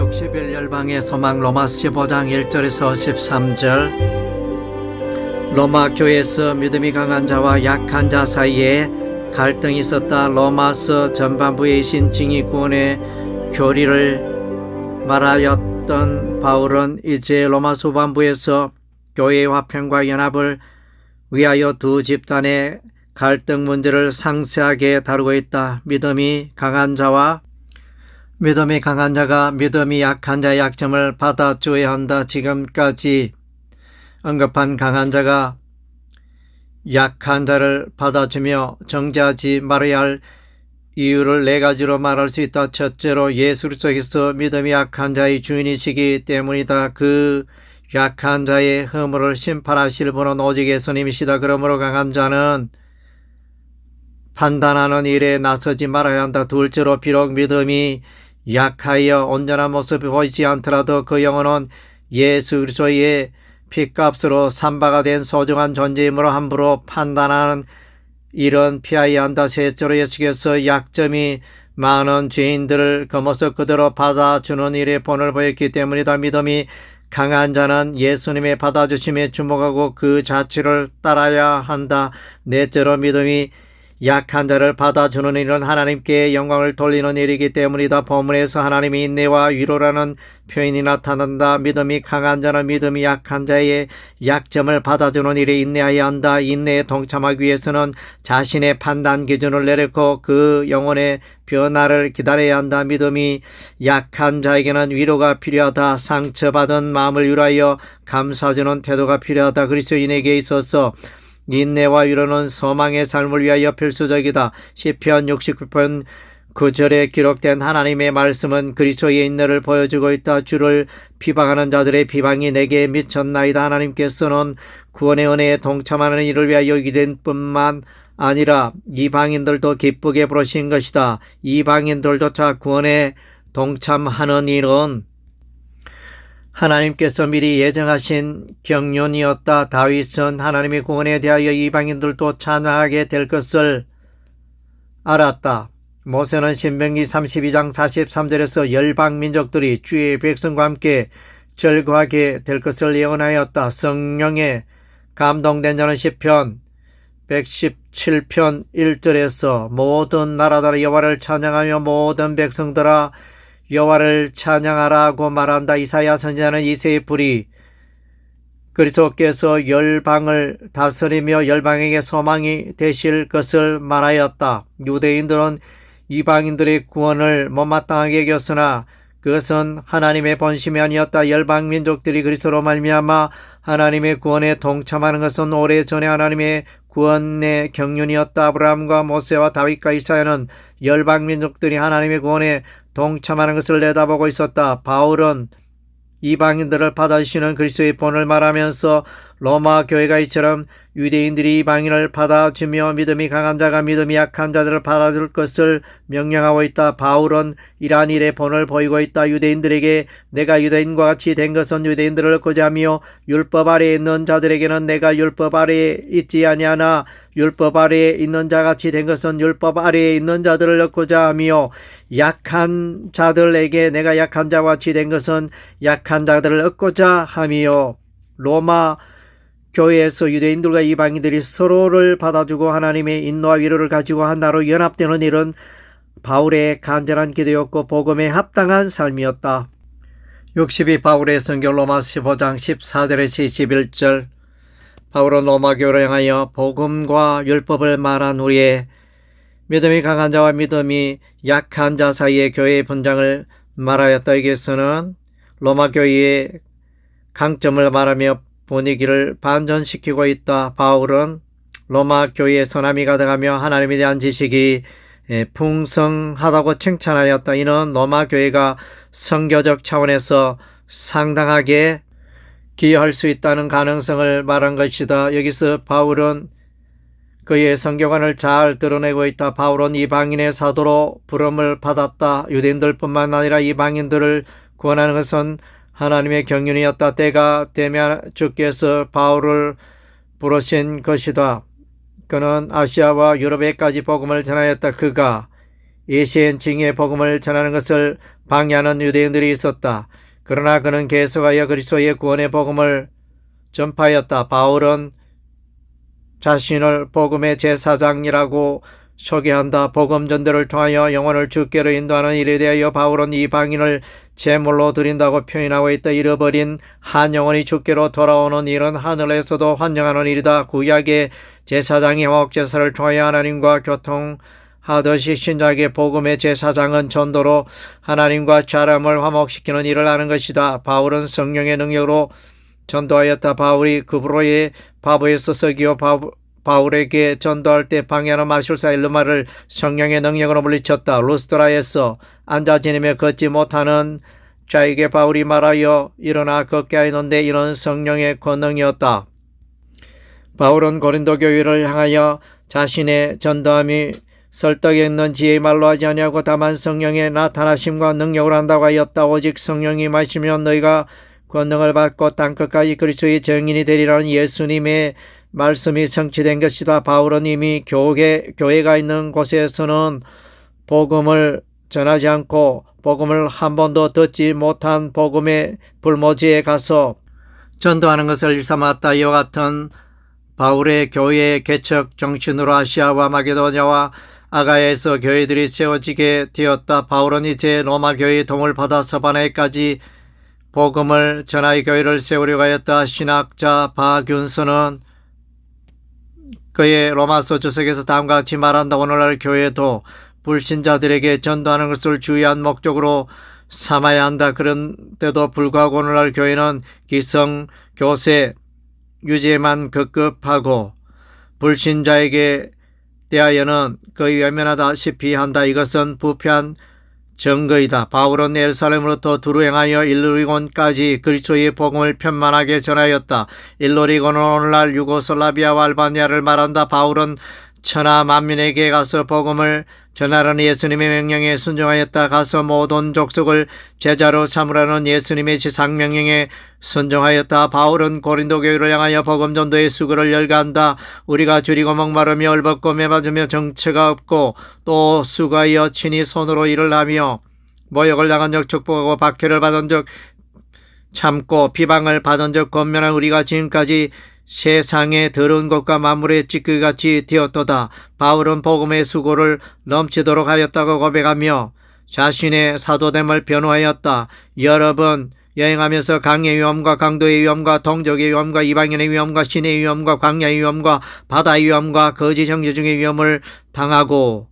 60일 열방의 소망 로마서 15장 1절에서 13절. 로마 교회에서 믿음이 강한 자와 약한 자 사이에 갈등이 있었다. 로마서 전반부에 신칭의 구원의 교리를 말하였던 바울은 이제 로마서 후반부에서 교회의 화평과 연합을 위하여 두 집단의 갈등 문제를 상세하게 다루고 있다. 믿음이 강한 자가 믿음이 약한 자의 약점을 받아줘야 한다. 지금까지 언급한 강한 자가 약한 자를 받아주며 정죄하지 말아야 할 이유를 네 가지로 말할 수 있다. 첫째로 예수 그리스도께서 믿음이 약한 자의 주인이시기 때문이다. 그 약한 자의 허물을 심판하실 분은 오직 예수님이시다. 그러므로 강한 자는 판단하는 일에 나서지 말아야 한다. 둘째로 비록 믿음이 약하여 온전한 모습이 보이지 않더라도 그 영혼은 예수 그리스도의 핏값으로 산바가 된 소중한 존재이므로 함부로 판단하는 일은 피하여야 한다. 셋째로 예수께서 약점이 많은 죄인들을 그 모습 그대로 받아주는 일에 본을 보였기 때문이다. 믿음이 강한 자는 예수님의 받아주심에 주목하고 그 자취를 따라야 한다. 넷째로 믿음이 약한 자를 받아주는 일은 하나님께 영광을 돌리는 일이기 때문이다. 본문에서 하나님의 인내와 위로라는 표현이 나타난다. 믿음이 강한 자는 믿음이 약한 자의 약점을 받아주는 일에 인내해야 한다. 인내에 동참하기 위해서는 자신의 판단 기준을 내려놓고 그 영혼의 변화를 기다려야 한다. 믿음이 약한 자에게는 위로가 필요하다. 상처받은 마음을 위로하여 감싸주는 태도가 필요하다. 그리스도인에게 있어서 인내와 위로는 소망의 삶을 위하여 필수적이다. 시편 69편 9절에 기록된 하나님의 말씀은 그리스도의 인내를 보여주고 있다. 주를 비방하는 자들의 비방이 내게 미쳤나이다. 하나님께서는 구원의 은혜에 동참하는 일을 위하여 유대인뿐만 아니라 이방인들도 기쁘게 부르신 것이다. 이방인들조차 구원에 동참하는 일은 하나님께서 미리 예정하신 경륜이었다. 다윗은 하나님의 구원에 대하여 이방인들도 찬양하게 될 것을 알았다. 모세는 신명기 32장 43절에서 열방 민족들이 주의 백성과 함께 절거하게 될 것을 예언하였다. 성령에 감동된 자는 시편 117편 1절에서 모든 나라들아 여호와를 찬양하며 모든 백성들아 여호와를 찬양하라고 말한다. 이사야 선지자는 이새의 불이 그리스도께서 열방을 다스리며 열방에게 소망이 되실 것을 말하였다. 유대인들은 이방인들의 구원을 못마땅하게 여겼으나 그것은 하나님의 본심이 아니었다. 열방 민족들이 그리스도로 말미암아 하나님의 구원에 동참하는 것은 오래전에 하나님의 구원의 경륜이었다. 아브라함과 모세와 다윗과 이사야는 열방 민족들이 하나님의 구원에 동참하는 것을 내다보고 있었다. 바울은 이방인들을 받아주시는 그리스도의 본을 말하면서 로마 교회가 이처럼 유대인들이 이방인을 받아주며 믿음이 강한 자가 믿음이 약한 자들을 받아줄 것을 명령하고 있다. 바울은 이러한 일의 본을 보이고 있다. 유대인들에게 내가 유대인과 같이 된 것은 유대인들을 얻고자 하며 율법 아래에 있는 자들에게는 내가 율법 아래에 있지 아니하나 율법 아래에 있는 자같이 된 것은 율법 아래에 있는 자들을 얻고자 하며 약한 자들에게 내가 약한 자와 같이 된 것은 약한 자들을 얻고자 하며. 로마 교회에서 유대인들과 이방인들이 서로를 받아주고 하나님의 인노와 위로를 가지고 하나로 연합되는 일은 바울의 간절한 기도였고 복음에 합당한 삶이었다. 62 바울의 성경 로마서 15장 14절에서 21절. 바울은 로마 교회를 향하여 복음과 율법을 말한 후에 믿음이 강한 자와 믿음이 약한 자 사이의 교회의 분장을 말하였다. 여기에서는 로마 교회의 강점을 말하며 분위기를 반전시키고 있다. 바울은 로마 교회에 선함이 가득하며 하나님에 대한 지식이 풍성하다고 칭찬하였다. 이는 로마 교회가 선교적 차원에서 상당하게 기여할 수 있다는 가능성을 말한 것이다. 여기서 바울은 그의 선교관을 잘 드러내고 있다. 바울은 이방인의 사도로 부름을 받았다. 유대인들뿐만 아니라 이방인들을 구원하는 것은 하나님의 경륜이었다. 때가 되면 주께서 바울을 부르신 것이다. 그는 아시아와 유럽에까지 복음을 전하였다. 그가 이시엔칭의 복음을 전하는 것을 방해하는 유대인들이 있었다. 그러나 그는 계속하여 그리스도의 구원의 복음을 전파하였다. 바울은 자신을 복음의 제사장이라고 소개한다. 복음 전도를 통하여 영혼을 주께로 인도하는 일에 대하여 바울은 이방인을 제물로 드린다고 표현하고 있다. 잃어버린 한 영혼이 주께로 돌아오는 일은 하늘에서도 환영하는 일이다. 구약의 제사장이 화목제사를 통하여 하나님과 교통하듯이 신약의 복음의 제사장은 전도로 하나님과 사람을 화목시키는 일을 하는 것이다. 바울은 성령의 능력으로 전도하였다. 바울이 그브로의 바보에서 서기오 바울에게 전도할 때 방해하는 마술사 엘르마를 성령의 능력으로 물리쳤다. 루스드라에서 앉아 지내며 걷지 못하는 자에게 바울이 말하여 일어나 걷게 하였는데 이는 성령의 권능이었다. 바울은 고린도 교회를 향하여 자신의 전도함이 설득에 있는 지혜의 말로 하지 아니하고 다만 성령의 나타나심과 능력으로 한다고 하였다. 오직 성령이 마시면 너희가 권능을 받고 땅끝까지 그리스도의 증인이 되리라는 예수님의 말씀이 성취된 것이다. 바울은 이미 교회가 있는 곳에서는 복음을 전하지 않고 복음을 한 번도 듣지 못한 복음의 불모지에 가서 전도하는 것을 일삼았다. 이와 같은 바울의 교회의 개척 정신으로 아시아와 마게도냐와 아가야에서 교회들이 세워지게 되었다. 바울은 이제 로마 교회의 도움을 받아 서바네까지 복음을 전하여 교회를 세우려고 하였다. 신학자 바균스는 그의 로마서 주석에서 다음과 같이 말한다. 오늘날 교회도 불신자들에게 전도하는 것을 주요한 목적으로 삼아야 한다. 그런데도 불구하고 오늘날 교회는 기성 교세 유지에만 급급하고 불신자에게 대하여는 거의 외면하다시피 한다. 이것은 부패한 증거이다. 바울은 예루살렘으로부터 두루 행하여 일루리곤까지 그리스도의 복음을 편만하게 전하였다. 일루리곤은 오늘날 유고슬라비아와 알바니아를 말한다. 바울은 천하 만민에게 가서 복음을 전하라는 예수님의 명령에 순종하였다. 가서 모든 족속을 제자로 삼으라는 예수님의 지상명령에 순종하였다. 바울은 고린도 교회를 향하여 복음 전도의 수고를 열거한다. 우리가 줄이고 목마르며 얼벗고 매맞으며 정처가 없고 또 수고하여 친히 손으로 일을 하며 모욕을 당한 적 축복하고 박해를 받은 적 참고 비방을 받은 적 권면한 우리가 지금까지 세상의 더러운 것과 만물의 찌꺼기같이 되었도다. 바울은 복음의 수고를 넘치도록 하였다고 고백하며 자신의 사도됨을 변호하였다. 여러 번 여행하면서 강의 위험과 강도의 위험과 동족의 위험과 이방인의 위험과 신의 위험과 광야의 위험과 바다의 위험과 거짓 형제 중의 위험을 당하고